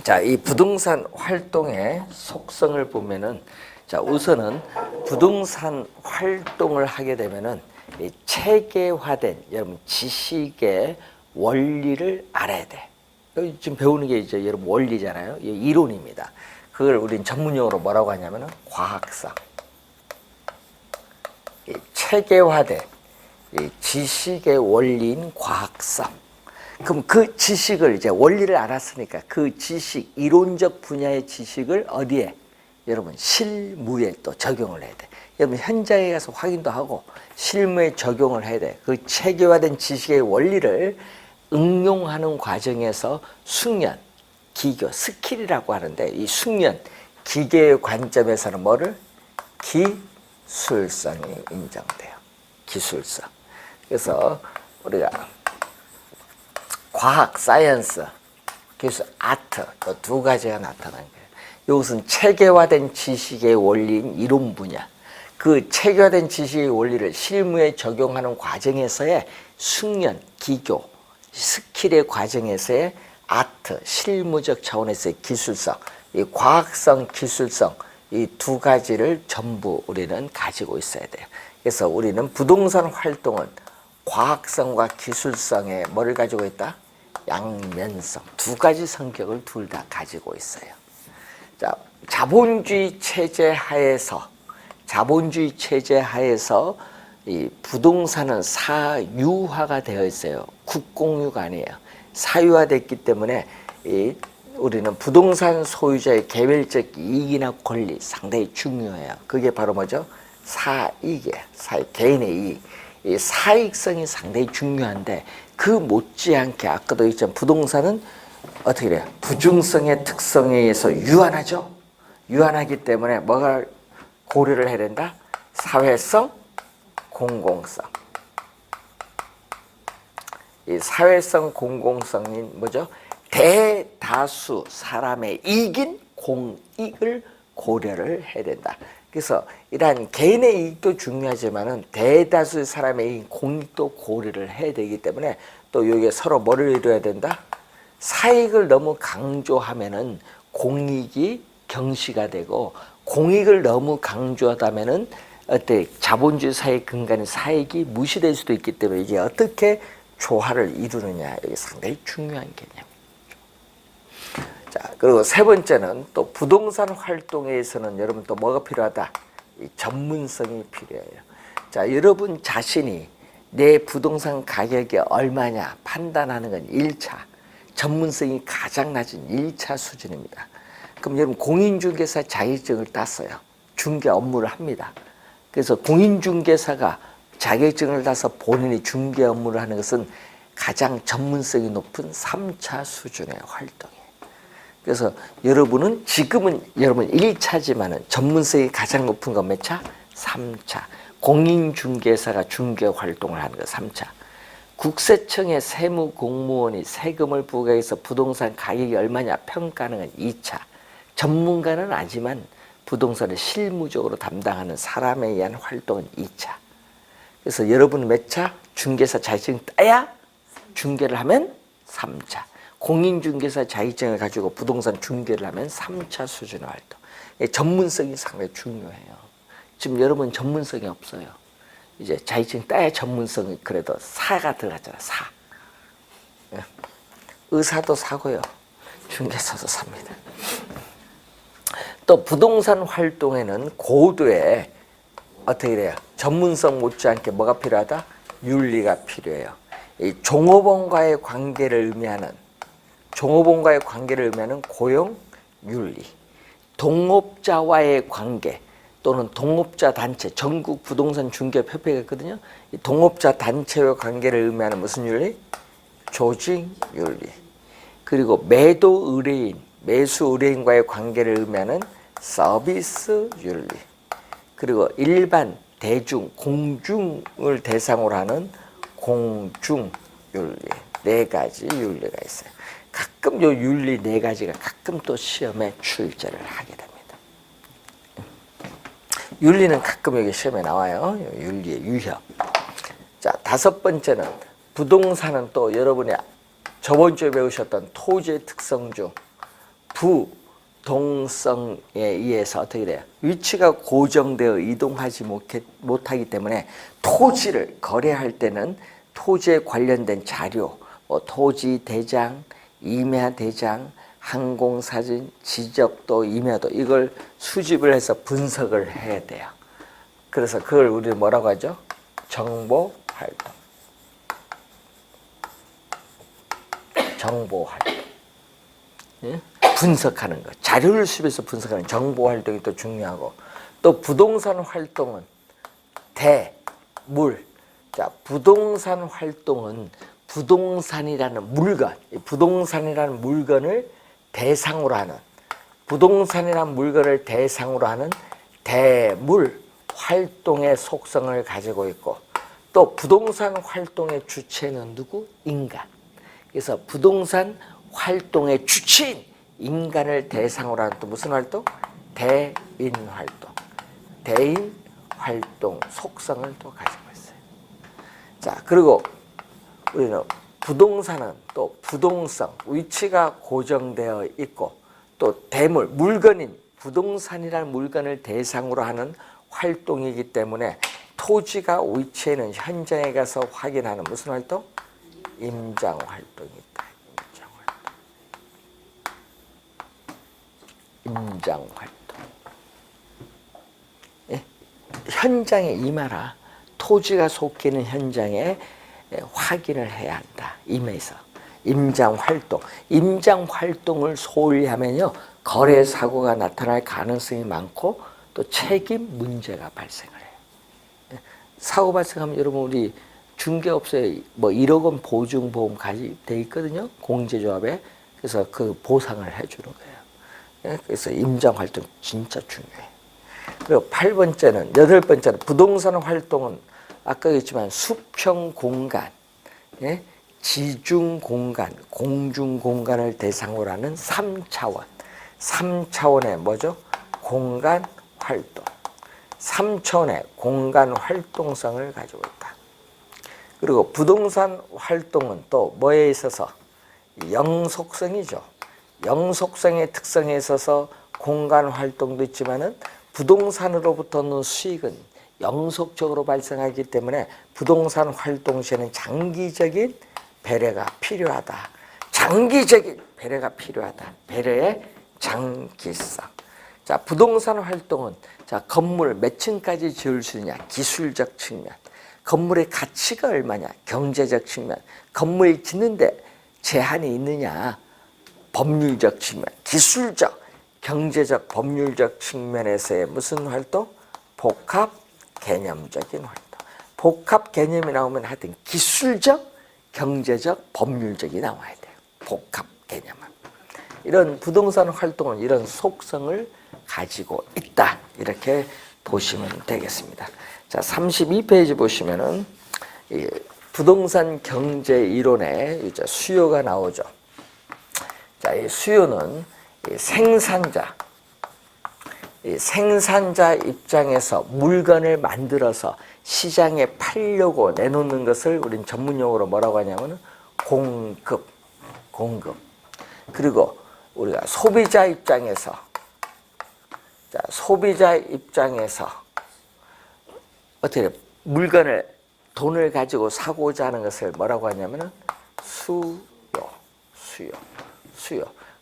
자, 이 부동산 활동의 속성을 보면은, 자, 우선은 부동산 활동을 하게 되면은 이 체계화된 여러분 지식의 원리를 알아야 돼. 여기 지금 배우는 게 이제 여러분 원리잖아요. 이 이론입니다. 그걸 우린 전문용어로 뭐라고 하냐면은 과학성. 이 체계화된 이 지식의 원리인 과학성. 그럼 그 지식을 이제 원리를 알았으니까 그 지식, 이론적 분야의 지식을 어디에? 여러분 실무에 또 적용을 해야 돼. 여러분 현장에 가서 확인도 하고 실무에 적용을 해야 돼. 그 체계화된 지식의 원리를 응용하는 과정에서 숙련, 기교, 스킬이라고 하는데 이 숙련, 기계의 관점에서는 뭐를? 기술성이 인정돼요. 기술성. 그래서 우리가 과학, 사이언스, 기술, 아트 또 두 가지가 나타난 거예요. 이것은 체계화된 지식의 원리인 이론 분야. 그 체계화된 지식의 원리를 실무에 적용하는 과정에서의 숙련, 기교, 스킬의 과정에서의 아트, 실무적 차원에서의 기술성, 이 과학성, 기술성 이 두 가지를 전부 우리는 가지고 있어야 돼요. 그래서 우리는 부동산 활동은 과학성과 기술성의 뭐를 가지고 있다? 양면성, 두 가지 성격을 둘 다 가지고 있어요. 자, 자본주의 체제 하에서 이 부동산은 사유화가 되어 있어요. 국공유가 아니에요. 사유화됐기 때문에 우리는 부동산 소유자의 개별적 이익이나 권리 상당히 중요해요. 그게 바로 뭐죠? 사익이에요. 개인의 이익. 이 사익성이 상당히 중요한데 그 못지않게 아까도 얘기했지만 부동산은 어떻게 돼요? 부중성의 특성에 의해서 유한하죠. 유한하기 때문에 뭐가 고려를 해야 된다? 사회성, 공공성. 이 사회성, 공공성인 뭐죠? 대다수 사람의 이익인 공익을 고려를 해야 된다. 그래서 이러한 개인의 이익도 중요하지만은 대다수 사람의 이익, 공익도 고려를 해야 되기 때문에 또 여기에 서로 뭐를 이루어야 된다? 사익을 너무 강조하면은 공익이 경시가 되고 공익을 너무 강조하다면은 어때 자본주의 사회 근간의 사익이 무시될 수도 있기 때문에 이게 어떻게 조화를 이루느냐 이게 상당히 중요한 개념. 자, 그리고 세 번째는 또 부동산 활동에서는 여러분 또 뭐가 필요하다? 이 전문성이 필요해요. 자, 여러분 자신이 내 부동산 가격이 얼마냐 판단하는 건 1차. 전문성이 가장 낮은 1차 수준입니다. 그럼 여러분 공인중개사 자격증을 땄어요. 중개 업무를 합니다. 그래서 공인중개사가 자격증을 따서 본인이 중개 업무를 하는 것은 가장 전문성이 높은 3차 수준의 활동이에요. 그래서 여러분은 지금은 여러분 1차지만은 전문성이 가장 높은 건 몇 차? 3차. 공인중개사가 중개 활동을 하는 거 3차. 국세청의 세무공무원이 세금을 부과해서 부동산 가격이 얼마냐 평가하는 건 2차. 전문가는 아니지만 부동산을 실무적으로 담당하는 사람에 의한 활동은 2차. 그래서 여러분은 몇 차? 중개사 자격증 따야 중개를 하면 3차. 공인중개사 자격증을 가지고 부동산 중개를 하면 3차 수준의 활동. 전문성이 상당히 중요해요. 지금 여러분 전문성이 없어요. 이제 자격증 따야 전문성이 그래도 사가 들어갔잖아. 사. 의사도 사고요. 중개사도 삽니다. 또 부동산 활동에는 고도의 어떻게 돼요? 전문성 못지않게 뭐가 필요하다? 윤리가 필요해요. 이 종업원과의 관계를 의미하는 고용 윤리, 동업자와의 관계 또는 동업자 단체, 전국 부동산 중개협회가 있거든요. 이 동업자 단체와의 관계를 의미하는 무슨 윤리? 조직 윤리. 그리고 매도 의뢰인, 매수 의뢰인과의 관계를 의미하는 서비스 윤리. 그리고 일반 대중, 공중을 대상으로 하는 공중 윤리. 네 가지 윤리가 있어요. 가끔 요 윤리 네 가지가 가끔 또 시험에 출제를 하게 됩니다. 윤리는 가끔 여기 시험에 나와요. 윤리의 유형. 자, 다섯 번째는 부동산은 또 여러분이 저번 주에 배우셨던 토지의 특성 중 부동성에 의해서 어떻게 돼요? 위치가 고정되어 이동하지 못하기 때문에 토지를 거래할 때는 토지에 관련된 자료, 토지 대장, 임야 대장, 항공사진, 지적도, 임야도 이걸 수집을 해서 분석을 해야 돼요. 그래서 그걸 우리는 뭐라고 하죠? 정보활동. 정보활동. 예? 분석하는 것. 자료를 수집해서 분석하는 정보활동이 또 중요하고, 또 부동산 활동은 대물. 자, 부동산 활동은 부동산이라는 물건, 부동산이라는 물건을 대상으로 하는, 부동산이라는 물건을 대상으로 하는 대물 활동의 속성을 가지고 있고, 또 부동산 활동의 주체는 누구? 인간. 그래서 부동산 활동의 주체인 인간을 대상으로 하는 또 무슨 활동? 대인 활동. 대인 활동 속성을 또 가지고 있어요. 자, 그리고 우리는 부동산은 또 부동성, 위치가 고정되어 있고, 또 대물, 물건인 부동산이라는 물건을 대상으로 하는 활동이기 때문에 토지가 위치에는 현장에 가서 확인하는 무슨 활동? 임장 활동이 있다. 임장 활동. 예? 현장에 임하라. 토지가 속해 있는 현장에 확인을 해야 한다. 임해서. 임장 활동. 임장 활동을 소홀히 하면요, 거래 사고가 나타날 가능성이 많고 또 책임 문제가 발생을 해요. 사고 발생하면 여러분 우리 중개업소에 뭐 1억 원 보증보험 가입돼 있거든요. 공제조합에. 그래서 그 보상을 해주는 거예요. 그래서 임장 활동 진짜 중요해. 그리고 8번째는, 8번째는 부동산 활동은 아까 했지만 수평 공간, 예? 지중 공간, 공중 공간을 대상으로 하는 3차원. 3차원의 뭐죠? 공간 활동. 3차원의 공간 활동성을 가지고 있다. 그리고 부동산 활동은 또 뭐에 있어서? 영속성이죠. 영속성의 특성에 있어서 공간 활동도 있지만은 부동산으로부터는 수익은 영속적으로 발생하기 때문에 부동산 활동 시에는 장기적인 배려가 필요하다. 장기적인 배려가 필요하다. 배려의 장기성. 자, 부동산 활동은 자, 건물 몇 층까지 지을 수 있냐? 기술적 측면. 건물의 가치가 얼마냐? 경제적 측면. 건물 짓는데 제한이 있느냐? 법률적 측면. 기술적, 경제적, 법률적 측면에서의 무슨 활동? 복합 개념적인 활동. 복합 개념이 나오면 하여튼 기술적, 경제적, 법률적이 나와야 돼요. 복합 개념은. 이런 부동산 활동은 이런 속성을 가지고 있다. 이렇게 보시면 되겠습니다. 자, 32페이지 보시면은 부동산 경제 이론의 이제 수요가 나오죠. 자, 이 수요는 생산자 입장에서 물건을 만들어서 시장에 팔려고 내놓는 것을 우리는 전문용어로 뭐라고 하냐면 공급. 그리고 우리가 소비자 입장에서, 자, 소비자 입장에서 어떻게 물건을, 돈을 가지고 사고자 하는 것을 뭐라고 하냐면 수요.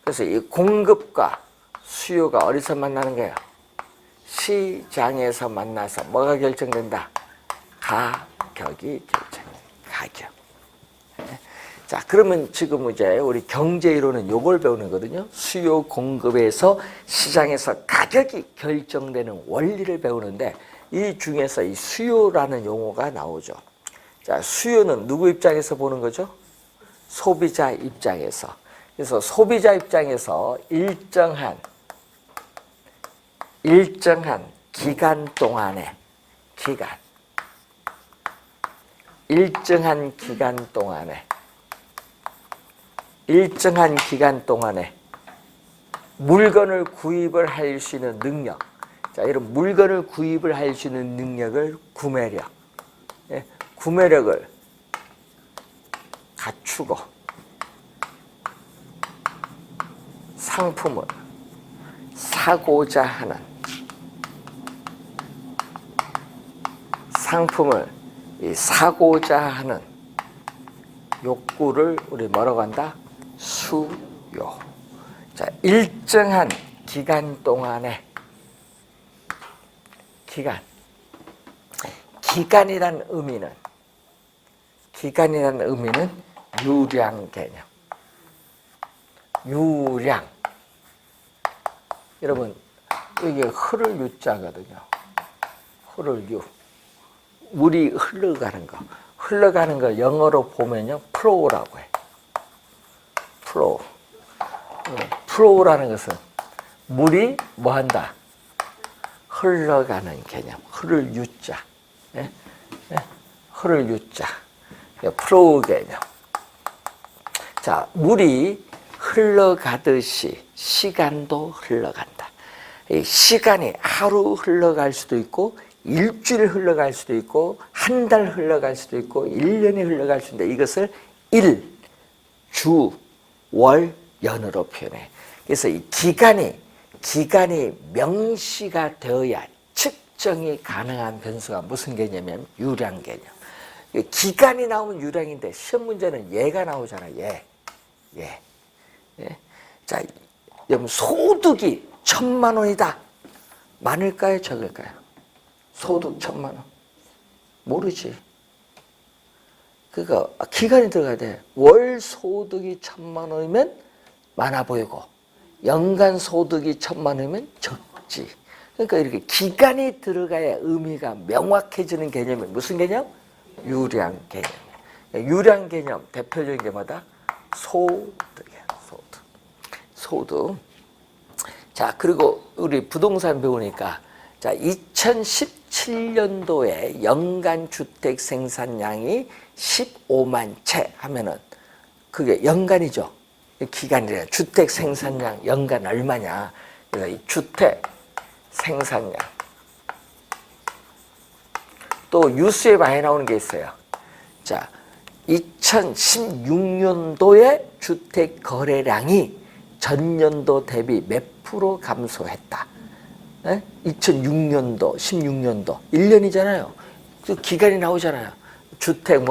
그래서 이 공급과 수요가 어디서 만나는 거예요? 시장에서 만나서 뭐가 결정된다? 가격이 결정된다. 가격. 자, 그러면 지금 이제 우리 경제 이론은 요걸 배우는 거거든요. 수요 공급에서 시장에서 가격이 결정되는 원리를 배우는데 이 중에서 이 수요라는 용어가 나오죠. 자, 수요는 누구 입장에서 보는 거죠? 소비자 입장에서. 그래서 소비자 입장에서 일정한 기간 동안에 일정한 기간 동안에 물건을 구입을 할 수 있는 능력. 자, 이런 물건을 구입을 할 수 있는 능력을 구매력. 예, 구매력을 갖추고 상품을 사고자 하는 욕구를 우리 뭐라고 한다? 수요. 자, 일정한 기간 동안에 기간이란 의미는 유량 개념. 유량. 여러분, 이게 흐를 유자거든요. 흐를 유. 물이 흘러가는 거 영어로 보면요, flow라고 해. flow라는 것은 물이 뭐 한다? 흘러가는 개념. 흐를 유자. 예? 예? 흐를 유자. flow 개념. 자, 물이 흘러가듯이 시간도 흘러간다. 이 시간이 하루 흘러갈 수도 있고, 일주일 흘러갈 수도 있고, 한 달 흘러갈 수도 있고, 1년이 흘러갈 수도 있는데, 이것을 일, 주, 월, 연으로 표현해. 그래서 이 기간이 명시가 되어야 측정이 가능한 변수가 무슨 개념이냐면 유량 개념. 기간이 나오면 유량인데 시험 문제는 예가 나오잖아. 예. 자, 여러분 소득이 1,000만 원이다. 많을까요? 적을까요? 소득 1,000만 원. 모르지. 그러니까 기간이 들어가야 돼. 월 소득이 1,000만 원이면 많아 보이고 연간 소득이 1,000만 원이면 적지. 그러니까 이렇게 기간이 들어가야 의미가 명확해지는 개념이 무슨 개념? 유량 개념. 유량 개념 대표적인 게 뭐다? 소득이야. 소득. 자, 그리고 우리 부동산 배우니까 자, 2017년도에 연간 주택 생산량이 15만 채 하면은 그게 연간이죠. 기간이래. 주택 생산량 연간 얼마냐? 그래서 이 주택 생산량. 또 뉴스에 많이 나오는 게 있어요. 자, 2016년도에 주택 거래량이 전년도 대비 몇 프로 감소했다. 2006년도, 16년도, 1년이잖아요. 그 기간이 나오잖아요. 주택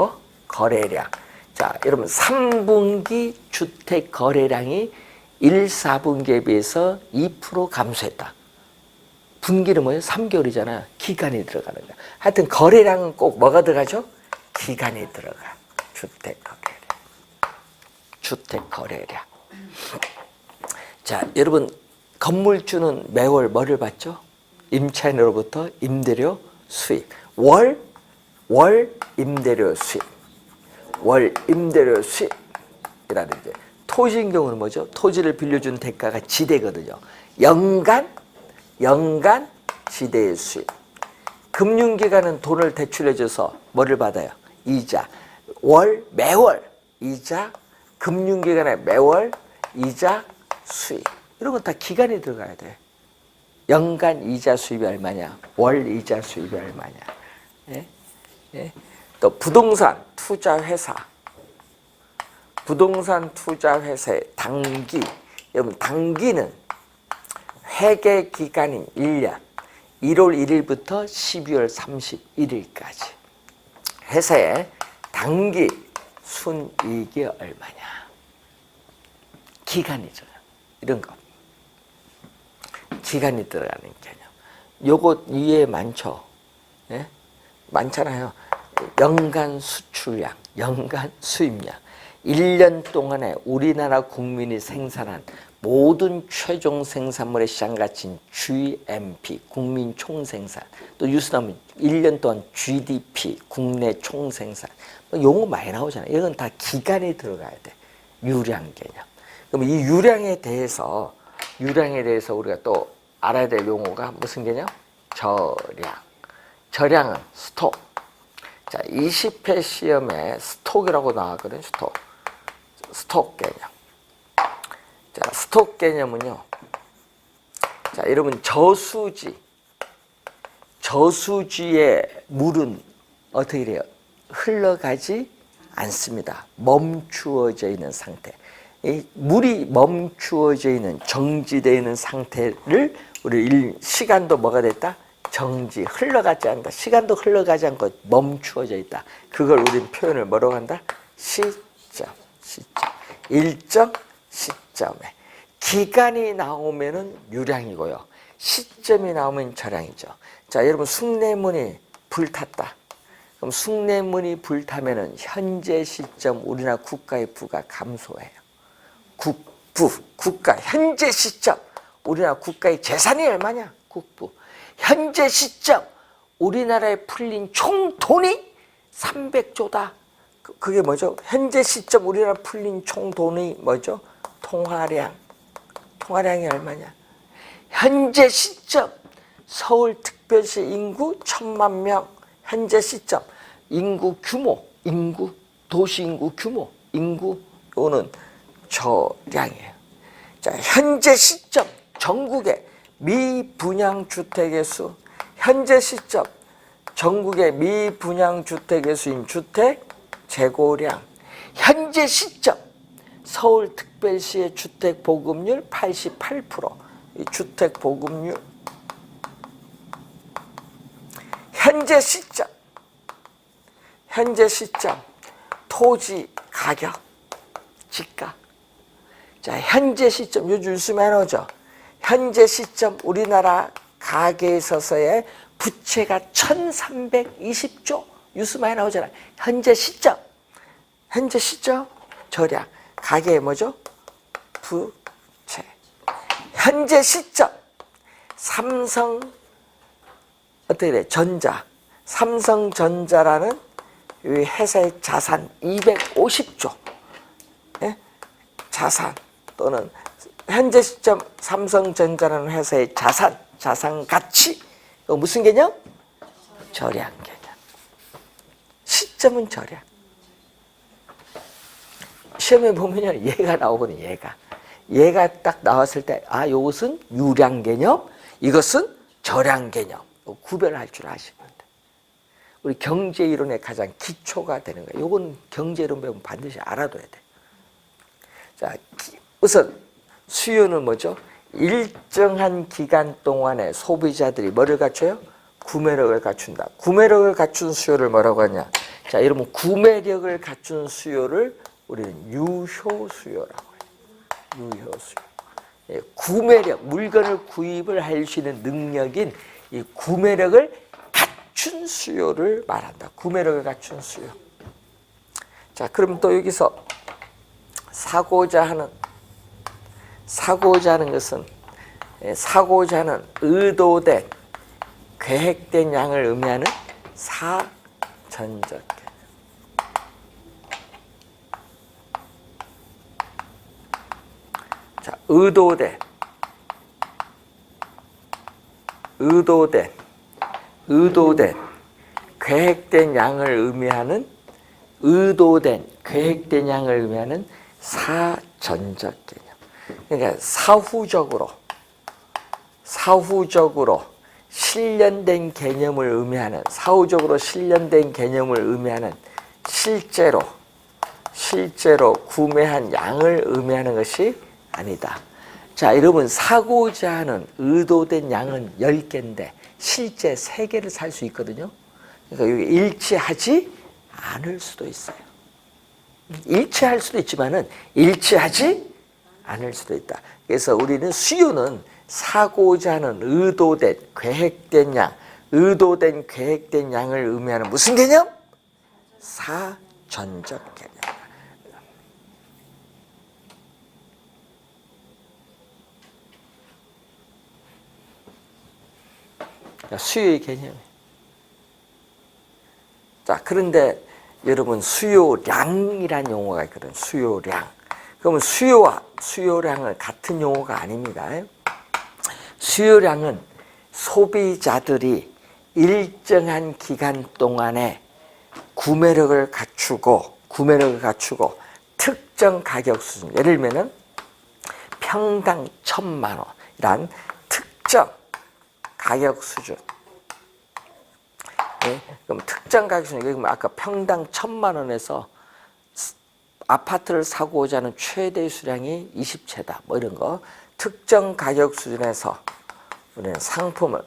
거래량. 자, 여러분 3분기 주택 거래량이 1, 4분기에 비해서 2% 감소했다. 분기는 뭐예요? 3개월이잖아요. 기간이 들어가는 거야. 하여튼 거래량은 꼭 뭐가 들어가죠? 기간이 들어가. 주택 거래량. 자, 여러분 건물주는 매월 뭐를 받죠? 임차인으로부터 임대료 수입. 월 임대료 수입. 월 임대료 수입이라는 게 토지인 경우는 뭐죠? 토지를 빌려준 대가가 지대거든요. 연간 지대의 수입. 금융기관은 돈을 대출해줘서 뭐를 받아요? 이자. 매월 이자. 금융기관의 매월 이자 수입. 이런 건 다 기간이 들어가야 돼. 연간 이자 수입이 얼마냐? 월 이자 수입이 얼마냐? 예? 예? 또 부동산 투자 회사의 단기. 여러분 단기는 회계 기간인 1년 1월 1일부터 12월 31일까지 회사의 단기 순이익이 얼마냐? 기간이죠. 이런 거. 기간이 들어가는 개념. 요것 이해 많죠? 예? 많잖아요. 연간 수출량, 연간 수입량. 1년 동안에 우리나라 국민이 생산한 모든 최종 생산물의 시장 가치인 GMP, 국민 총생산. 또 뉴스 나오면 1년 동안 GDP, 국내 총생산. 용어 많이 나오잖아요. 이건 다 기간이 들어가야 돼. 유량 개념. 그럼 이 유량에 대해서 우리가 또 알아야 될 용어가 무슨 개념? 저량은 스톡. 자, 20회 시험에 스톡이라고 나왔거든요. 스톡 개념. 자, 스톡 개념은요. 자, 여러분 저수지의 물은 어떻게 돼요? 흘러가지 않습니다. 멈추어져 있는 상태. 이 물이 멈추어져 있는 정지되어 있는 상태를 우리 시간도 뭐가 됐다? 정지, 흘러가지 않는다. 시간도 흘러가지 않고 멈추어져 있다. 그걸 우리는 표현을 뭐라고 한다? 시점, 시점. 일정 시점에 기간이 나오면은 유량이고요. 시점이 나오면 절량이죠. 자, 여러분 숭례문이 불탔다. 그럼 숭례문이 불타면은 현재 시점 우리나라 국가의 부가 감소해요. 국부, 국가, 현재 시점 우리나라 국가의 재산이 얼마냐? 국부. 현재 시점 우리나라에 풀린 총 돈이 300조다. 그게 뭐죠? 현재 시점 우리나라 풀린 총 돈이 뭐죠? 통화량. 통화량이 얼마냐? 현재 시점 서울특별시 인구 1000만 명. 현재 시점 인구 규모, 인구 도시 인구 규모, 인구 요는 저량이에요. 자, 현재 시점 전국의 미분양 주택의 수, 현재 시점 전국의 미분양 주택의 수인 주택 재고량, 현재 시점 서울특별시의 주택 보급률 88%, 이 주택 보급률. 현재 시점 토지 가격, 지가. 자, 현재 시점 요즘 뉴스에 나오죠. 현재 시점 우리나라 가계에 있어서의 부채가 1320조 뉴스 많이 나오잖아요. 현재 시점 절약. 가계에 뭐죠? 부채. 현재 시점 삼성 어떻게 돼? 삼성전자라는 이 회사의 자산 250조. 예? 자산 또는 현재 시점 삼성전자라는 회사의 자산 가치. 무슨 개념? 절약 개념. 시점은 절약. 시험에 보면요, 얘가 나오거든요. 얘가 딱 나왔을 때, 아, 이것은 유량 개념, 이것은 절약 개념. 구별할 줄 아시면 돼. 우리 경제 이론의 가장 기초가 되는 거예요. 이건 경제 이론 배우면 반드시 알아둬야 돼. 자, 우선 수요는 뭐죠? 일정한 기간 동안에 소비자들이 뭐를 갖춰요? 구매력을 갖춘다. 구매력을 갖춘 수요를 뭐라고 하냐? 자, 여러분 구매력을 갖춘 수요를 우리는 유효 수요라고 해요. 유효 수요. 예, 구매력, 물건을 구입을 할 수 있는 능력인 이 구매력을 갖춘 수요를 말한다. 구매력을 갖춘 수요. 자, 그럼 또 여기서 사고자 하는 것은 사고자 하는 의도된 계획된 양을 의미하는 사전적 개념. 자, 의도된 계획된 양을 의미하는 계획된 양을 의미하는 사전적 개념. 그러니까 사후적으로 실현된 개념을 의미하는, 사후적으로 실현된 개념을 의미하는 실제로 구매한 양을 의미하는 것이 아니다. 자, 여러분 사고자 하는 의도된 양은 10개인데 실제 3개를 살 수 있거든요. 그러니까 여기 일치하지 않을 수도 있어요. 일치할 수도 있지만은 일치하지 않을 수도 있다. 그래서 우리는 수요는 사고자 하는 의도된 계획된 양을 의미하는 무슨 개념? 사전적 개념. 수요의 개념이에요. 자, 그런데 여러분 수요량이란 용어가 있거든요. 수요량. 그러면 수요와 수요량은 같은 용어가 아닙니다. 수요량은 소비자들이 일정한 기간 동안에 구매력을 갖추고 특정 가격 수준, 예를 들면은 평당 1000만 원이란 특정 가격 수준. 네? 그럼 특정 가격 수준, 그럼 아까 평당 1000만 원에서 아파트를 사고자 하는 최대 수량이 20채다. 뭐 이런 거. 특정 가격 수준에서 우리는 상품을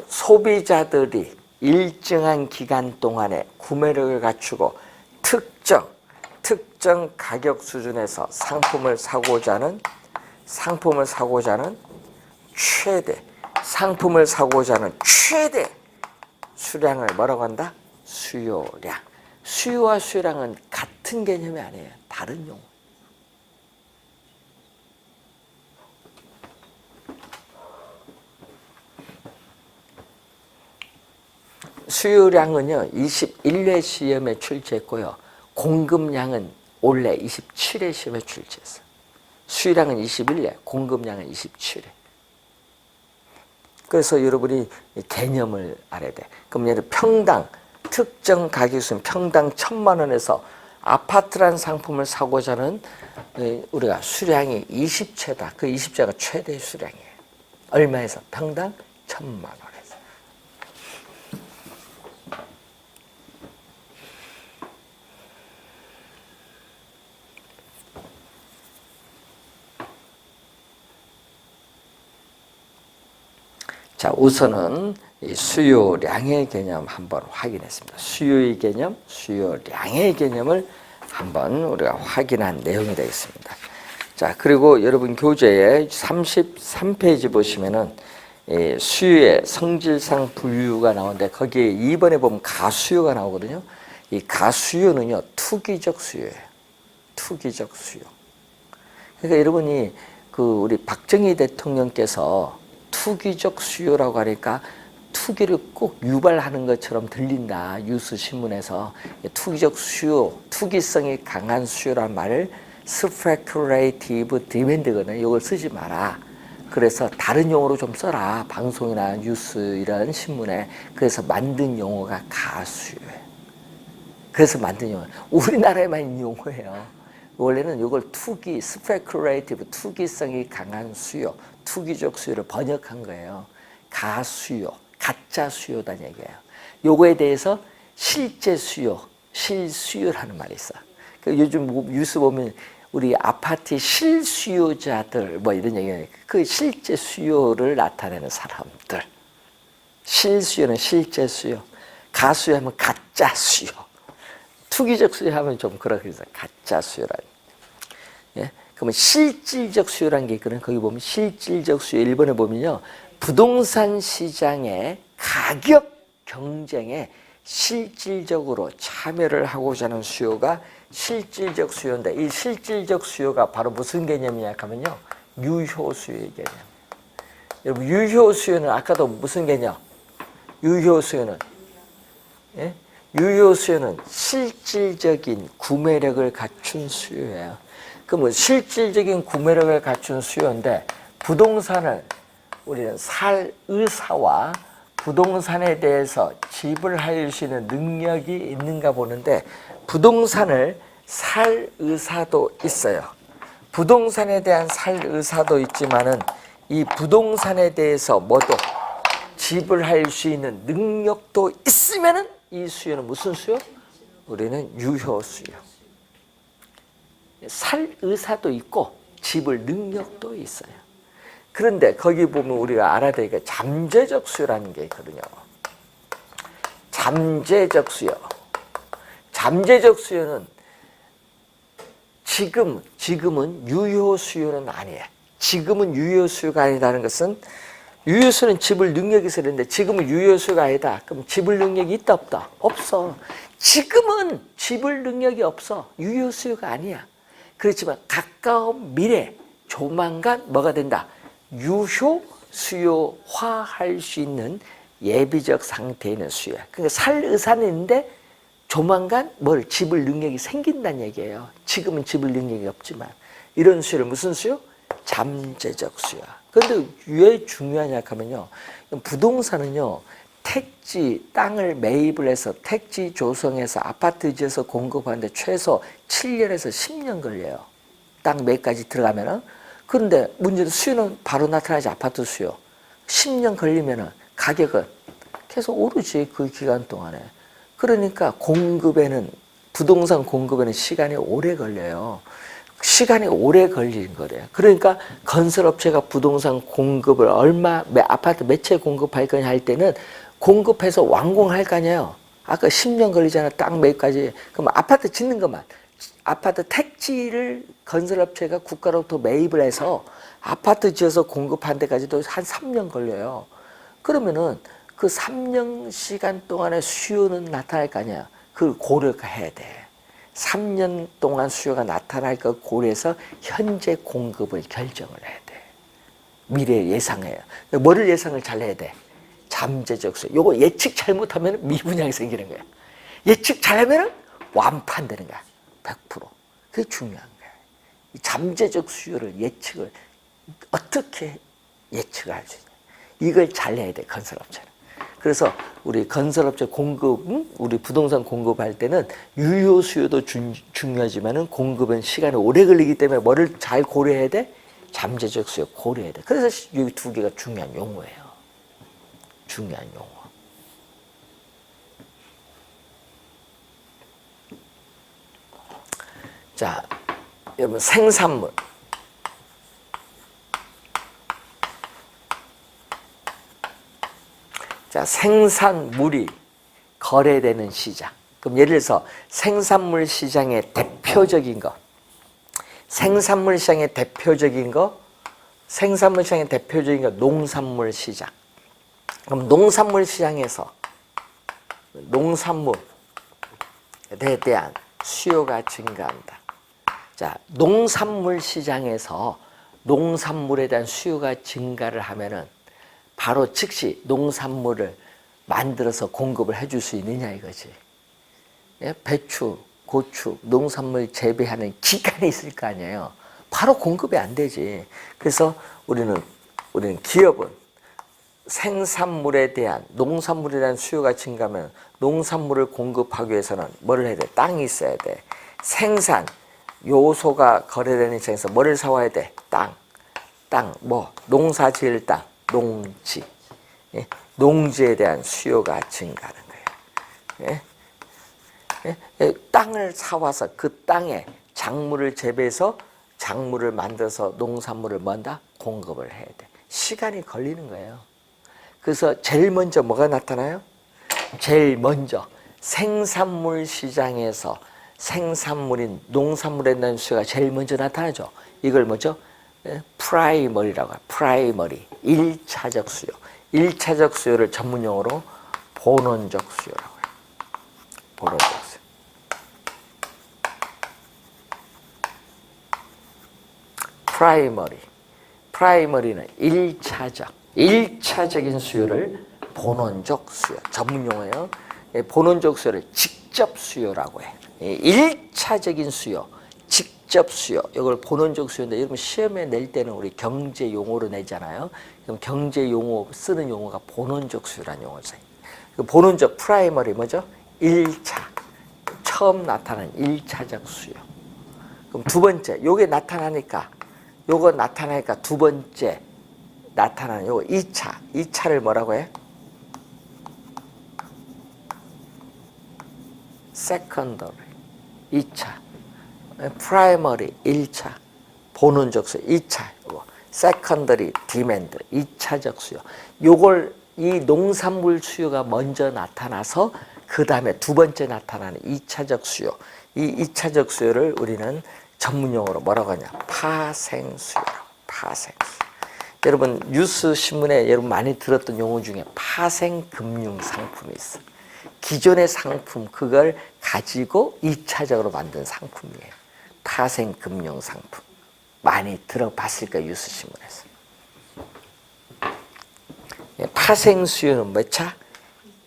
소비자들이 일정한 기간 동안에 구매력을 갖추고 특정 가격 수준에서 상품을 사고자 하는 최대 수량을 뭐라고 한다? 수요량. 수요와 수요량은 같은 개념이 아니에요. 다른 용어. 수요량은요 21회 시험에 출제했고요. 공급량은 올해 27회 시험에 출제했어요. 수요량은 21회, 공급량은 27회. 그래서 여러분이 개념을 알아야 돼. 그럼 예를 들어 평당 특정 가격수는 평당 1,000만 원에서 아파트란 상품을 사고자 하는 우리가 수량이 20채다. 그 20채가 최대 수량이에요. 얼마에서? 평당 1,000만 원에서. 자, 우선은 이 수요량의 개념 한번 확인했습니다. 수요의 개념, 수요량의 개념을 한번 우리가 확인한 내용이 되겠습니다. 자, 그리고 여러분 교재에 33페이지 보시면은 수요의 성질상 분류가 나오는데 거기에 2번에 보면 가수요가 나오거든요. 이 가수요는요, 투기적 수요예요. 투기적 수요. 그러니까 여러분이 우리 박정희 대통령께서 투기적 수요라고 하니까 투기를 꼭 유발하는 것처럼 들린다. 뉴스 신문에서 투기적 수요, 투기성이 강한 수요란 말을 speculative demand거든요. 이걸 쓰지 마라. 그래서 다른 용어로 좀 써라. 방송이나 뉴스 이런 신문에. 그래서 만든 용어가 가수요예요. 그래서 만든 용어. 우리나라에만 있는 용어예요. 원래는 이걸 투기, speculative, 투기성이 강한 수요, 투기적 수요를 번역한 거예요. 가수요, 가짜 수요다는 얘기예요. 요거에 대해서 실제 수요, 실수요라는 말이 있어. 요즘 뉴스 보면 우리 아파트 실수요자들 뭐 이런 얘기예요. 그 실제 수요를 나타내는 사람들. 실수요는 실제 수요, 가수요 하면 가짜 수요. 투기적 수요 하면 좀 그렇게 해서 가짜 수요라는. 예? 그러면 실질적 수요라는 게 있거든요. 거기 보면 실질적 수요 1번에 보면요. 부동산 시장의 가격 경쟁에 실질적으로 참여를 하고자 하는 수요가 실질적 수요인데 이 실질적 수요가 바로 무슨 개념이냐 하면요. 유효 수요의 개념. 여러분 유효 수요는 아까도 무슨 개념? 유효 수요는 예? 유효 수요는 실질적인 구매력을 갖춘 수요예요. 그러면 실질적인 구매력을 갖춘 수요인데 부동산을 우리는 살 의사와 부동산에 대해서 지불할 수 있는 능력이 있는가 보는데 부동산을 살 의사도 있어요. 부동산에 대한 살 의사도 있지만은 이 부동산에 대해서 뭐도 지불할 수 있는 능력도 있으면은 이 수요는 무슨 수요? 우리는 유효 수요. 살 의사도 있고 지불 능력도 있어요. 그런데 거기 보면 우리가 알아야 될 게 잠재적 수요라는 게 있거든요. 잠재적 수요. 잠재적 수요는 지금은 유효 수요는 아니에요. 지금은 유효 수요가 아니라는 것은 유효 수요는 지불 능력이 있어야 되는데 지금은 유효 수요가 아니다. 그럼 지불 능력이 있다 없다? 없어. 지금은 지불 능력이 없어. 유효 수요가 아니야. 그렇지만 가까운 미래 조만간 뭐가 된다? 유효 수요화할 수 있는 예비적 상태에 있는 수요야. 그러니까 살 의사는 있는데 조만간 뭘 지불 능력이 생긴다는 얘기예요. 지금은 지불 능력이 없지만 이런 수요를 무슨 수요? 잠재적 수요야. 그런데 왜 중요하냐 하면요. 부동산은요. 택지, 땅을 매입을 해서 택지 조성해서 아파트 지어서 공급하는데 최소 7년에서 10년 걸려요. 땅 매입까지 들어가면은. 그런데 문제는 수요는 바로 나타나지 아파트 수요. 10년 걸리면은 가격은 계속 오르지 그 기간 동안에. 그러니까 공급에는, 부동산 공급에는 시간이 오래 걸려요. 시간이 오래 걸리는 거래요. 그러니까 건설업체가 부동산 공급을 아파트 몇 채 공급할 거냐 할 때는 공급해서 완공할 거 아니에요. 아까 10년 걸리잖아. 땅 매입까지. 그럼 아파트 짓는 것만. 아파트 택지를 건설업체가 국가로부터 매입을 해서 아파트 지어서 공급한 데까지도 한 3년 걸려요. 그러면은 그 3년 시간 동안의 수요는 나타날 거 아니야. 그걸 고려해야 돼. 3년 동안 수요가 나타날 걸 고려해서 현재 공급을 결정을 해야 돼. 미래 예상해요. 뭐를 예상을 잘 해야 돼? 잠재적 수요. 요거 예측 잘못하면 미분양이 생기는 거야. 예측 잘하면 완판되는 거야. 100%. 그게 중요한 거야. 이 잠재적 수요를 예측을 어떻게 예측을 할 수 있냐. 이걸 잘 해야 돼, 건설업체는. 그래서 우리 건설업체 공급, 우리 부동산 공급할 때는 유효 수요도 중요하지만은 공급은 시간이 오래 걸리기 때문에 뭐를 잘 고려해야 돼? 잠재적 수요 고려해야 돼. 그래서 이 두 개가 중요한 용어예요. 중요한 용어. 자, 여러분 생산물. 자, 생산물이 거래되는 시장. 그럼 예를 들어서 생산물 시장의 대표적인 거. 생산물 시장의 대표적인 거 농산물 시장. 그럼 농산물 시장에서 농산물에 대한 수요가 증가한다. 자, 농산물 시장에서 농산물에 대한 수요가 증가를 하면은 바로 즉시 농산물을 만들어서 공급을 해줄 수 있느냐 이거지. 예? 배추, 고추, 농산물 재배하는 기간이 있을 거 아니에요. 바로 공급이 안 되지. 그래서 우리는 기업은 생산물에 대한, 농산물에 대한 수요가 증가하면 농산물을 공급하기 위해서는 뭐를 해야 돼? 땅이 있어야 돼. 생산 요소가 거래되는 시장에서 뭐를 사와야 돼? 땅, 농사 지을 땅, 농지. 예? 농지에 대한 수요가 증가하는 거예요. 예? 땅을 사와서 그 땅에 작물을 재배해서 작물을 만들어서 농산물을 공급을 해야 돼. 시간이 걸리는 거예요. 그래서 제일 먼저 뭐가 나타나요? 제일 먼저 생산물 시장에서 생산물인 농산물에 대한 수요가 제일 먼저 나타나죠. 이걸 뭐죠? 프라이머리라고 해요. 프라이머리, 1차적 수요. 1차적 수요를 전문용어로 본원적 수요라고 해요. 본원적 수요. 프라이머리는 1차적인 수요를 본원적 수요, 전문용어예요. 본원적 수요를 직접 수요라고 해. 1차적인 수요, 직접 수요, 이걸 본원적 수요인데, 여러분 시험에 낼 때는 우리 경제 용어로 내잖아요. 그럼 경제 용어 쓰는 용어가 본원적 수요라는 용어죠. 본원적 프라이머리 뭐죠? 1차, 처음 나타나는 1차적 수요. 그럼 두 번째, 요거 나타나니까 두 번째 나타나는 요거 2차. 2차를 뭐라고 해? secondary. 2차. primary 1차. 본원적 수요 2차. secondary demand 2차적 수요. 요걸 이 농산물 수요가 먼저 나타나서 그 다음에 두 번째 나타나는 2차적 수요. 이 2차적 수요를 우리는 전문용어로 뭐라고 하냐? 파생수요라고. 파생수요. 여러분 뉴스 신문에 여러분 많이 들었던 용어 중에 파생금융 상품이 있어. 기존의 상품 그걸 가지고 2차적으로 만든 상품이에요. 파생금융 상품. 많이 들어봤을 거예요. 뉴스 신문에서. 파생수요는 몇 차?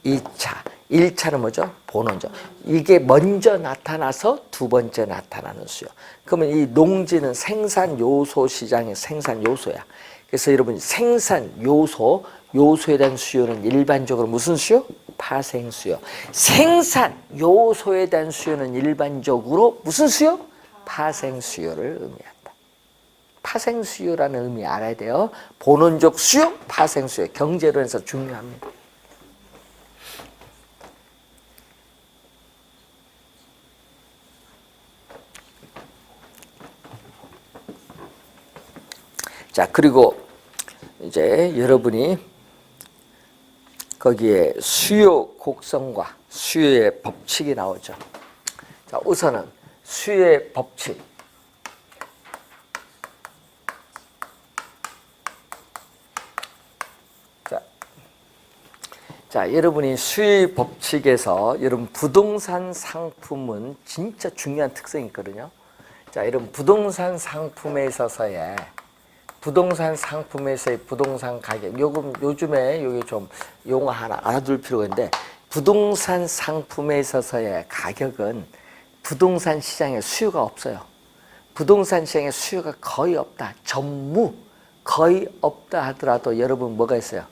2차. 1차는 뭐죠? 본원적. 이게 먼저 나타나서 두 번째 나타나는 수요. 그러면 이 농지는 생산 요소 시장의 생산 요소야. 그래서 여러분 생산 요소에 대한 수요는 일반적으로 무슨 수요? 파생 수요. 생산 요소에 대한 수요는 일반적으로 무슨 수요? 파생 수요를 의미한다. 파생 수요라는 의미 알아야 돼요. 본원적 수요, 파생 수요. 경제론에서 중요합니다. 자, 그리고 이제 여러분이 거기에 수요 곡선과 수요의 법칙이 나오죠. 자, 우선은 수요의 법칙. 자, 여러분이 수요의 법칙에서 여러분 부동산 상품은 진짜 중요한 특성이 있거든요. 자, 여러분 부동산 상품에 있어서의 부동산 가격, 요즘에 요게 좀 용어 하나 알아둘 필요가 있는데, 부동산 상품에 있어서의 가격은 부동산 시장에 수요가 없어요. 부동산 시장에 수요가 거의 없다. 전무 거의 없다 하더라도 여러분 뭐가 있어요?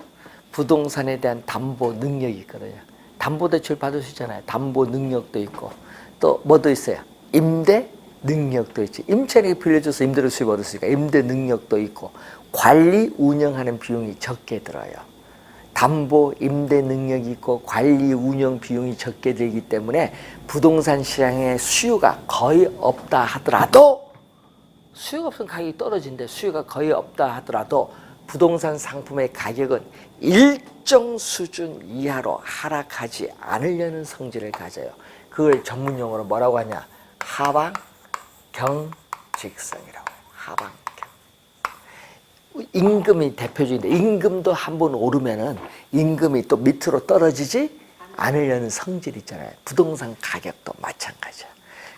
부동산에 대한 담보 능력이 있거든요. 담보대출 받을 수 있잖아요. 담보 능력도 있고 또 뭐도 있어요? 임대 능력도 있지. 임차인에게 빌려줘서 임대료 수입 얻었으니까 임대 능력도 있고 관리 운영하는 비용이 적게 들어요. 담보 임대 능력이 있고 관리 운영 비용이 적게 들기 때문에 부동산 시장에 수요가 거의 없다 하더라도, 수요가 없으면 가격이 떨어진대. 수요가 거의 없다 하더라도 부동산 상품의 가격은 일정 수준 이하로 하락하지 않으려는 성질을 가져요. 그걸 전문용어로 뭐라고 하냐? 하방경직성이라고. 하방경. 임금이 대표적인데, 임금도 한번 오르면은 임금이 또 밑으로 떨어지지 않으려는 성질 있잖아요. 부동산 가격도 마찬가지야.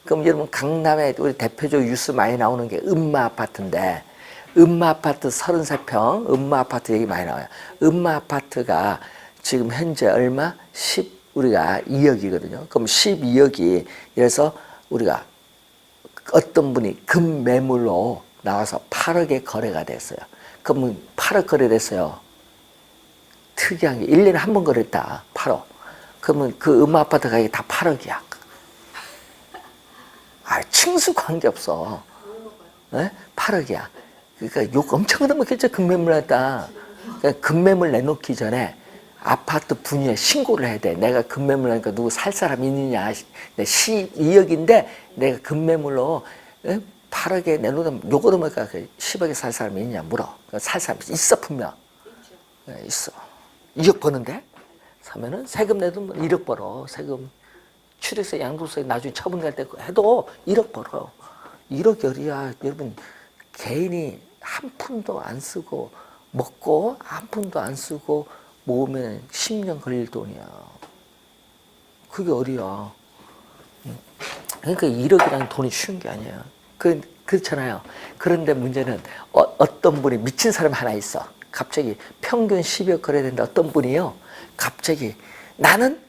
그럼 여러분 강남에 우리 대표적 뉴스 많이 나오는 게 음마아파트인데, 음마아파트 33평, 음마아파트 얘기 많이 나와요. 음마아파트가 지금 현재 얼마? 우리가 2억이거든요. 그럼 12억이, 그래서 우리가 어떤 분이 금매물로 나와서 8억에 거래가 됐어요. 그러면 8억 거래됐어요. 특이한 게 1년에 한 번 거래했다. 8억. 그러면 그 음마아파트 가격이 다 8억이야. 층수 관계없어. 네? 8억이야. 그러니까 욕 엄청 넘었겠죠. 금매물 냈다. 그러니까 금매물 내놓기 전에 아파트 분유에 신고를 해야 돼. 내가 금매물 하니까 누구 살 사람 있느냐. 12억인데 내가 금매물로 8억에 내놓으면 요거 넘으니까 10억에 살 사람이 있냐 물어. 살 사람이 있어 분명. 네, 있어. 2억 버는데? 사면은 세금 내도 1억 벌어. 세금. 취득세, 양도세 나중에 처분될 때 해도 1억 벌어. 1억 열이야. 여러분 개인이 한 푼도 안 쓰고 먹고 한 푼도 안 쓰고 모으면 10년 걸릴 돈이야. 그게 어디야. 그러니까 1억이라는 돈이 쉬운 게 아니야. 그렇잖아요. 그런데 문제는 어떤 분이 미친 사람 하나 있어. 갑자기 평균 10억 거래된다. 어떤 분이요. 갑자기 나는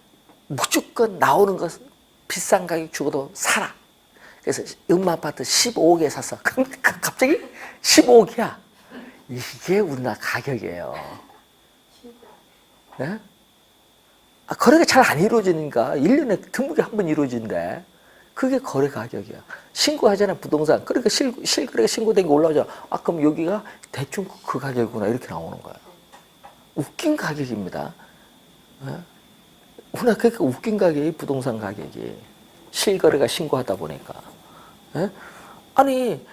무조건 나오는 것 비싼 가격 주고도 사라. 그래서 음마아파트 15억에 샀어. 그럼 갑자기 15억이야. 이게 우리나라 가격이에요. 네? 거래가 잘 안 이루어지니까 1년에 드물게 한 번 이루어진대. 그게 거래 가격이야. 신고하잖아, 부동산. 그러니까 실거래가 신고된 게 올라오잖아. 그럼 여기가 대충 그 가격이구나. 이렇게 나오는 거야. 웃긴 가격입니다. 네? 우리나라 그러니까 웃긴 가격이 부동산 가격이. 실거래가 신고하다 보니까. 네? 아니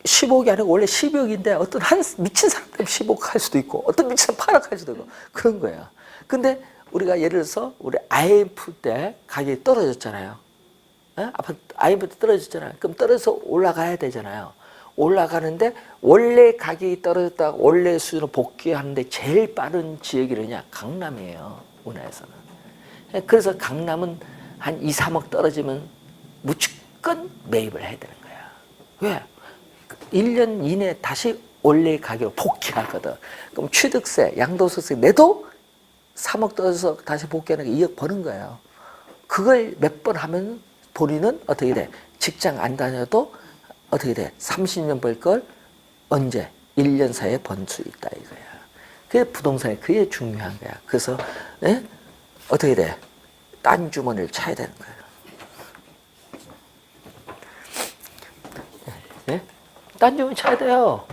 10억이 아니고 원래 10억인데 어떤 한 미친 사람 때문에 10억 할 수도 있고 어떤 미친 사람 8억 할 수도 있고 그런 거야. 근데 우리가 예를 들어서 우리 IMF 때 가격이 떨어졌잖아요. IMF 때 떨어졌잖아요. 그럼 떨어져서 올라가야 되잖아요. 올라가는데 원래 가격이 떨어졌다가 원래 수준으로 복귀하는데 제일 빠른 지역이 어디냐? 강남이에요. 우리나라에서는. 그래서 강남은 한 2, 3억 떨어지면 무조건 매입을 해야 되는 거야. 왜? 1년 이내에 다시 원래 가격으로 복귀하거든. 그럼 취득세, 양도소득세 내도 3억 떨어져서 다시 복귀하는 게 2억 버는 거예요. 그걸 몇 번 하면 본인은 어떻게 돼? 직장 안 다녀도 어떻게 돼? 30년 벌 걸 언제? 1년 사이에 번 수 있다 이거야. 그게 부동산이 그게 중요한 거야. 그래서 네? 어떻게 돼? 딴 주머니를 차야 되는 거야. 네? 딴 주머니 차야 돼요.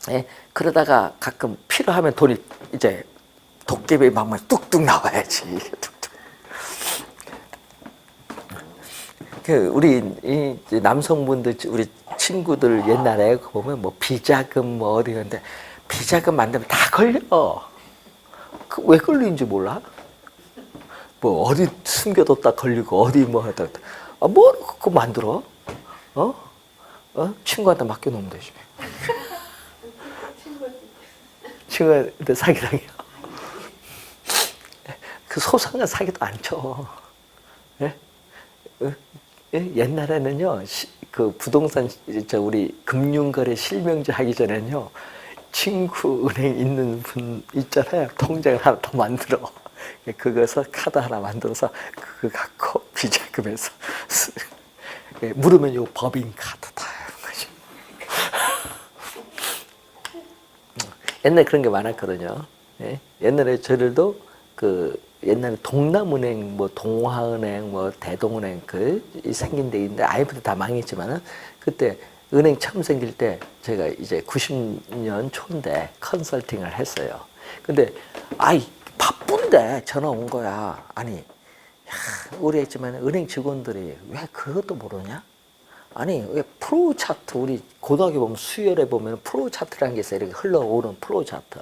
네? 그러다가 가끔 필요하면 돈이 이제 도깨비 방망이 뚝뚝 나와야지. 뚝뚝. 우리 이 남성분들 우리 친구들 옛날에 보면 뭐 비자금 뭐 어디 근데 비자금 만들면 다 걸려. 왜 걸리는지 몰라? 뭐 어디 숨겨뒀다 걸리고 어디 뭐 하다 뭐 그거 만들어? 친구한테 맡겨놓으면 되지. 친구한테 사기당해요. 그 소상한 사기도 안 쳐. 예? 옛날에는요, 그 부동산, 우리 금융거래 실명제 하기 전에는요, 친구 은행 있는 분 있잖아요. 통장을 하나 더 만들어. 그거서 카드 하나 만들어서 그거 갖고 비자금에서 물으면 요 법인카드다. 옛날에 그런 게 많았거든요. 옛날에 저희들도 옛날에 동남은행, 뭐 동화은행, 뭐 대동은행 생긴 데 있는데 IMF 다 망했지만은 그때 은행 처음 생길 때 제가 이제 90년 초인데 컨설팅을 했어요. 근데 바쁜데 전화 온 거야. 아니, 우리 했지만 은행 직원들이 왜 그것도 모르냐? 아니, 왜 프로 차트 우리 고등학교 보면 수열에 보면 프로 차트라는 게 있어요. 이렇게 흘러오는 프로 차트.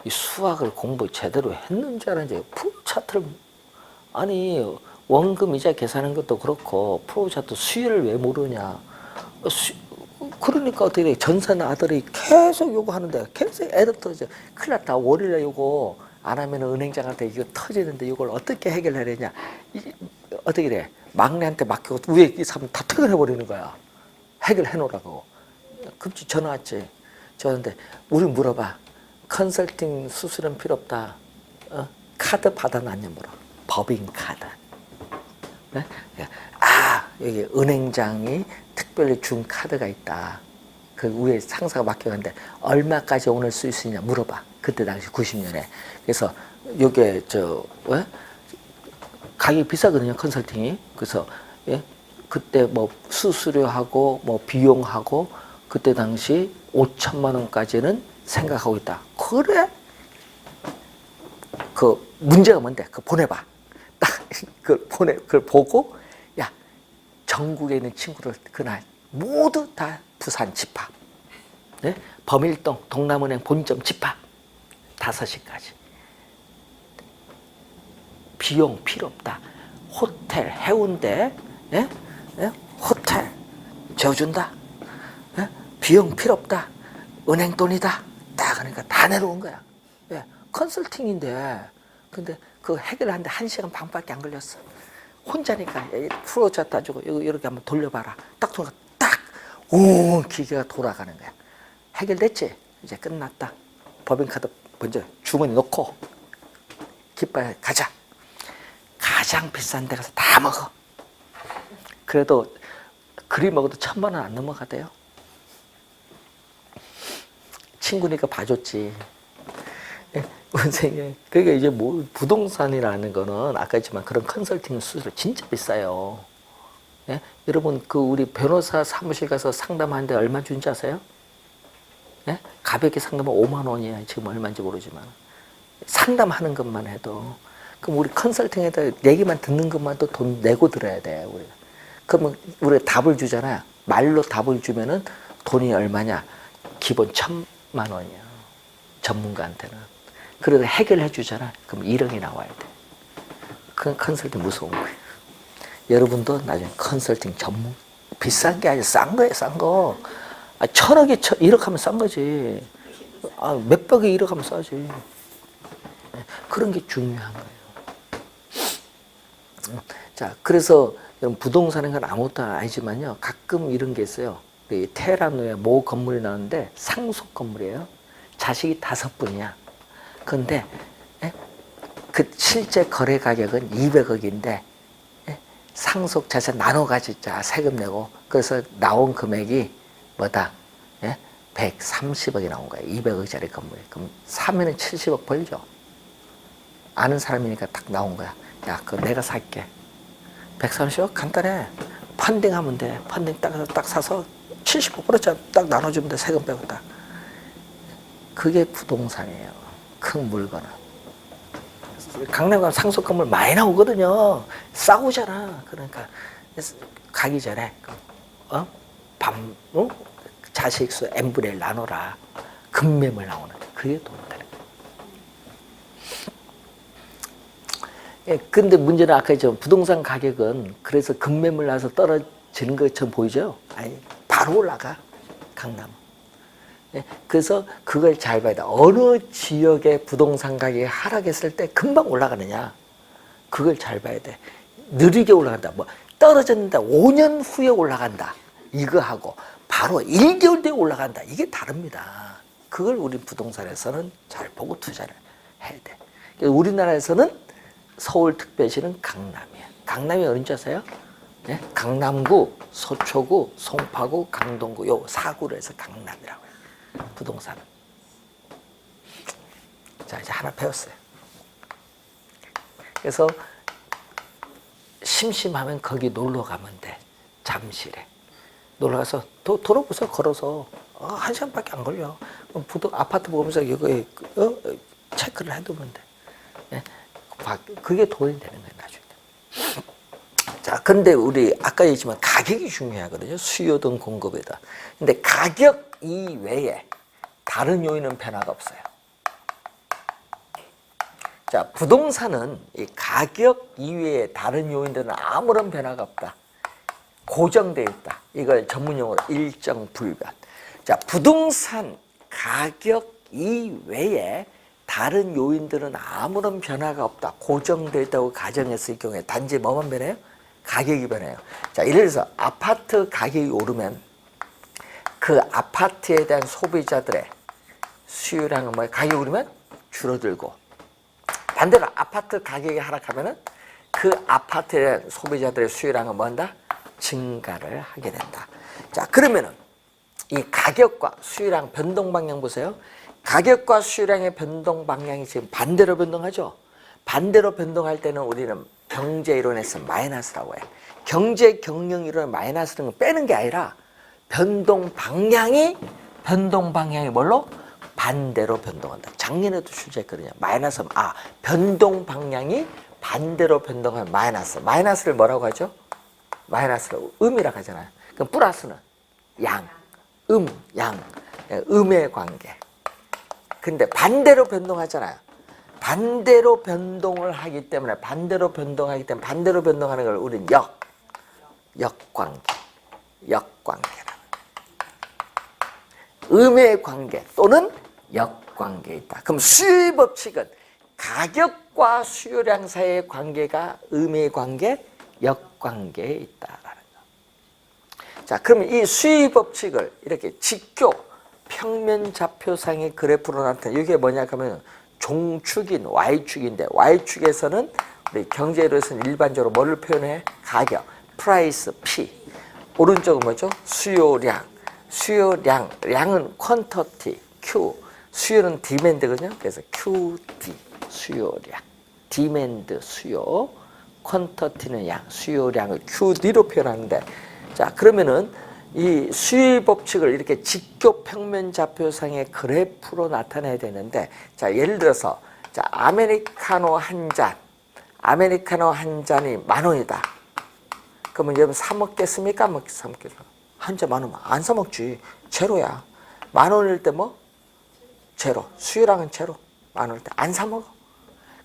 이 수학을 공부 제대로 했는지 안 했는지 프로 차트를 아니 원금 이자 계산하는 것도 그렇고 프로 차트 수율을 왜 모르냐? 그러니까 어떻게 돼? 전산 아들이 계속 요구하는데 계속 애들 터져. 큰일 났다. 월요일에 요거 안 하면 은행장한테 이거 터지는데 이걸 어떻게 해결하려냐? 어떻게 돼? 막내한테 맡기고 위에 이 사람 다 퇴근해버리는 거야. 해결해 놓으라고. 급지 전화 왔지. 저한테 우리 물어봐. 컨설팅 수수료는 필요 없다. 카드 받아놨냐 물어. 법인카드. 네? 여기 은행장이 특별히 준 카드가 있다. 그 위에 상사가 맡겨갔는데 얼마까지 오늘 쓸 수 있냐 물어봐. 그때 당시 90년에. 그래서 요게 가격이 비싸거든요. 컨설팅이. 그래서 그때 뭐 수수료하고 뭐 비용하고 그때 당시 5천만 원까지는 생각하고 있다. 그래? 그 문제가 뭔데? 그거 보내봐. 딱 그걸 보고 야 전국에 있는 친구들 그날 모두 다 부산 집합. 네? 범일동 동남은행 본점 집합. 5시까지. 비용 필요 없다. 호텔 해운대 호텔 재워준다. 비용 필요 없다. 은행 돈이다. 딱 그러니까 다 내려온 거야. 컨설팅인데 근데 그 해결하는데 1시간 반밖에 안 걸렸어. 혼자니까 프로자 따주고 이렇게 한번 돌려봐라. 딱 돌아가 온 기계가 돌아가는 거야. 해결됐지? 이제 끝났다. 법인카드 먼저 주머니 넣고 깃발 가자. 가장 비싼 데 가서 다 먹어. 그래도 그리 먹어도 1,000만 원 안 넘어가대요. 친구니까 봐줬지. 선생님, 그러니까 이제 뭐 부동산이라는 거는 아까 했지만 그런 컨설팅 수수료 진짜 비싸요. 여러분 우리 변호사 사무실 가서 상담하는데 얼마 준지 아세요? 가볍게 상담하면 5만 원이야. 지금 얼마인지 모르지만 상담하는 것만 해도. 그럼 우리 컨설팅에다 얘기만 듣는 것만도 돈 내고 들어야 돼. 우리가. 그러면 우리가 답을 주잖아. 말로 답을 주면은 돈이 얼마냐? 기본 1,000만 원이야. 전문가한테는. 그래도 해결해 주잖아. 그럼 1억이 나와야 돼. 그 컨설팅 무서운 거예요. 여러분도 나중에 컨설팅 전문 비싼 게 아니라 싼 거예요. 싼 거. 1,000억에 1억 하면 싼 거지. 몇백에 1억 하면 싸지. 그런 게 중요한 거예요. 자, 그래서 부동산인 건 아무것도 아니지만요. 가끔 이런 게 있어요. 테헤란에 모 건물이 나오는데 상속 건물이에요. 자식이 5분이야. 그런데 그 실제 거래 가격은 200억인데 상속 자산 나눠 가지자 세금 내고 그래서 나온 금액이 뭐다? 130억이 나온 거예요. 200억짜리 건물이. 그럼 사면은 70억 벌죠. 아는 사람이니까 딱 나온 거야. 야, 그거 내가 살게. 130억 간단해. 펀딩하면 돼. 펀딩 딱 사서 70억 벌었잖아. 딱 나눠주면 돼. 세금 빼고 딱. 그게 부동산이에요. 큰 물건은. 강남 가면 상속 건물 많이 나오거든요. 싸우잖아. 그러니까 가기 전에 자식 수 n분의 1 나눠라. 급매물 나오는 그게 도움이 되는 거예요. 예, 근데 문제는 아까 했지만 부동산 가격은 그래서 급매물 나서 떨어지는 것처럼 보이죠? 아니, 바로 올라가. 강남. 예, 그래서 그걸 잘 봐야 돼. 어느 지역의 부동산 가격이 하락했을 때 금방 올라가느냐. 그걸 잘 봐야 돼. 느리게 올라간다. 뭐 떨어졌는데 5년 후에 올라간다. 이거 하고 바로 1개월 뒤에 올라간다. 이게 다릅니다. 그걸 우리 부동산에서는 잘 보고 투자를 해야 돼. 우리나라에서는 서울특별시는 강남이야. 강남이 어딘지 아세요? 네? 강남구, 서초구, 송파구, 강동구 요 4구를 해서 강남이라고 해요. 부동산은. 자, 이제 하나 배웠어요. 그래서 심심하면 거기 놀러 가면 돼. 잠실에. 놀러 가서 돌아보세요. 걸어서. 1시간밖에 안 걸려. 아파트 보면서 이거 체크를 해두면 돼. 네? 그게 돈이 되는 거예요, 나중에. 자, 근데 우리 아까 얘기했지만 가격이 중요하거든요. 수요든 공급이든. 근데 가격 이외에 다른 요인은 변화가 없어요. 자, 부동산은 이 가격 이외에 다른 요인들은 아무런 변화가 없다. 고정되어 있다. 이걸 전문용어로 일정 불변. 자, 부동산 가격 이외에 다른 요인들은 아무런 변화가 없다. 고정되어 있다고 가정했을 경우에 단지 뭐만 변해요? 가격이 변해요. 자, 예를 들어서 아파트 가격이 오르면 그 아파트에 대한 소비자들의 수요량은 뭐예요? 가격이 오르면 줄어들고, 반대로 아파트 가격이 하락하면은 그 아파트에 대한 소비자들의 수요량은 뭐한다? 증가를 하게 된다. 자, 그러면은 이 가격과 수요량 변동 방향 보세요. 가격과 수요량의 변동 방향이 지금 반대로 변동하죠. 반대로 변동할 때는 우리는 경제 이론에서 마이너스라고 해요. 경제 경영 이론의 마이너스는 빼는 게 아니라 변동 방향이 뭘로? 반대로 변동한다. 작년에도 출제했거든요. 마이너스, 변동 방향이 반대로 변동한 마이너스. 마이너스를 뭐라고 하죠? 마이너스를 음이라고 하잖아요. 그럼 플러스는 양, 양, 음의 관계. 근데 반대로 변동하잖아요. 반대로 변동을 하기 때문에 반대로 변동하는 걸 우리는 역관계라. 음의 관계 또는 역관계에 있다. 그럼 수요의 법칙은 가격과 수요량 사이의 관계가 음의 관계, 역관계에 있다라는 거. 자, 그러면 이 수요의 법칙을 이렇게 직교 평면 좌표상의 그래프로 나타내. 이게 뭐냐 하면 종축인 Y축인데, Y축에서는 우리 경제로서는 일반적으로 뭐를 표현해? 가격, 프라이스, P. 오른쪽은 뭐죠? 수요량. 량은 퀀터티, Q. 수요는 디맨드거든요. 그래서 QD, 수요량. 디맨드, 수요. 퀀터티는 양, 수요량을 QD로 표현하는데, 자, 그러면은 이 수요의 법칙을 이렇게 직교 평면 좌표상의 그래프로 나타내야 되는데, 자, 예를 들어서, 자, 아메리카노 한 잔이 10,000원이다. 그러면 여러분 사 먹겠습니까? 안 먹겠습니까? 한 잔 10,000원. 안 사 먹지. 제로야. 10,000원일 때 뭐? 제로. 수요량은 제로. 10,000원일 때 안 사 먹어.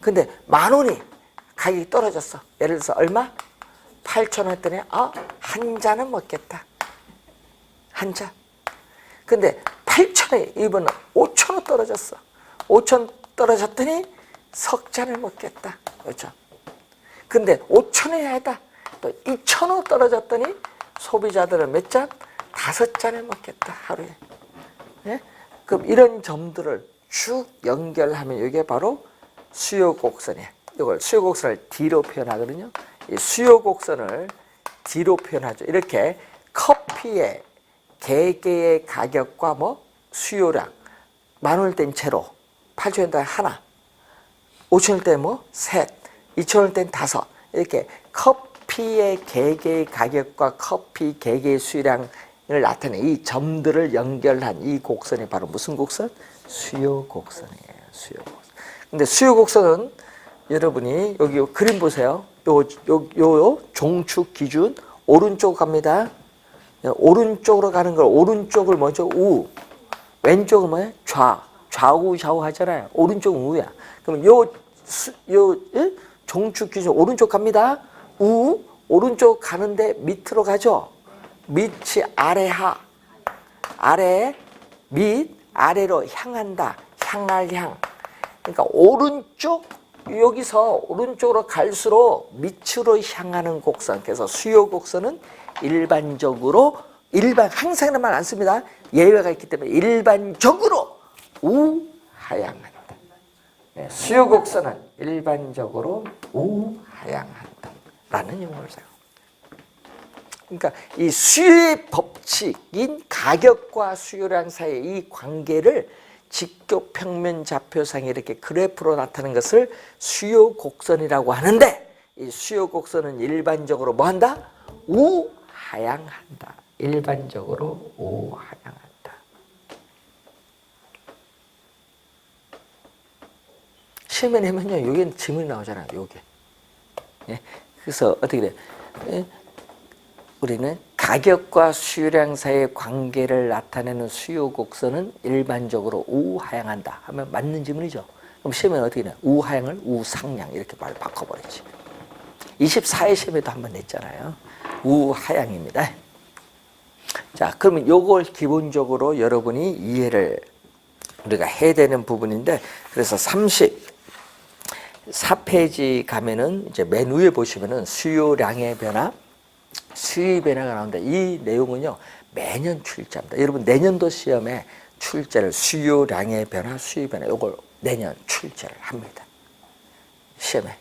근데 10,000원이 가격이 떨어졌어. 예를 들어서 얼마? 8,000원 했더니 한 잔은 먹겠다. 한 잔. 근데 8,000원에 이번은 5,000원 떨어졌어. 5,000원 떨어졌더니 석 잔을 먹겠다. 그렇죠? 근데 5,000원이 아니다. 또 2,000원 떨어졌더니 소비자들은 몇 잔? 5잔을 먹겠다. 하루에. 예? 그럼 이런 점들을 쭉 연결하면 이게 바로 수요 곡선이에요. 이걸 수요 곡선을 D로 표현하거든요. 이 수요 곡선을 D로 표현하죠. 이렇게 커피의 개개의 가격과 뭐 수요량, 10,000원일 땐 제로, 8,000원일 땐 하나, 5,000원일 땐 뭐 셋, 2,000원일 땐 다섯. 이렇게 커피의 개개의 가격과 커피 개개의 수요량을 나타내 이 점들을 연결한 이 곡선이 바로 무슨 곡선? 수요 곡선이에요. 수요 곡선. 근데 수요 곡선은 여러분이 여기 그림 보세요. 요 종축 기준 오른쪽 갑니다. 오른쪽으로 가는 걸 오른쪽을 먼저 우, 왼쪽은 뭐예요? 좌우 하잖아요. 오른쪽은 우야. 그럼 종축 기준 오른쪽 갑니다. 우, 오른쪽 가는데 밑으로 가죠. 밑이 아래하, 아래, 밑, 아래로 향한다. 향할 향. 그러니까 오른쪽, 여기서 오른쪽으로 갈수록 밑으로 향하는 곡선. 그래서 수요 곡선은 일반적으로 항상이란 말 안 씁니다. 예외가 있기 때문에 일반적으로 우하향한다. 수요 곡선은 일반적으로 우하향한다. 라는 용어를 사용합니다. 그러니까 이 수요의 법칙인 가격과 수요량 사이의 이 관계를 직교평면 좌표상에 이렇게 그래프로 나타내는 것을 수요 곡선이라고 하는데, 이 수요 곡선은 일반적으로 뭐 한다? 우하향한다. 일반적으로 우하향한다. 시험에 내면요, 여기는 질문이 나오잖아요. 요게. 예? 그래서 어떻게 돼? 예? 우리는 가격과 수요량 사이의 관계를 나타내는 수요 곡선은 일반적으로 우하향한다 하면 맞는 질문이죠. 그럼 시험에는 어떻게 돼? 우하향을 우상향 이렇게 말 바꿔버리지. 24회 시험에도 한번 냈잖아요. 우하향입니다. 자, 그러면 요걸 기본적으로 여러분이 이해를 우리가 해야 되는 부분인데, 그래서 34페이지 가면은 이제 맨 위에 보시면은 수요량의 변화, 수요 변화가 나오는데, 이 내용은요 매년 출제합니다. 여러분 내년도 시험에 출제를 수요량의 변화, 수요 변화 요걸 내년 출제를 합니다. 시험에.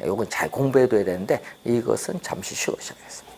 요건 잘 공부해둬야 되는데 이것은 잠시 쉬고 시작하겠습니다.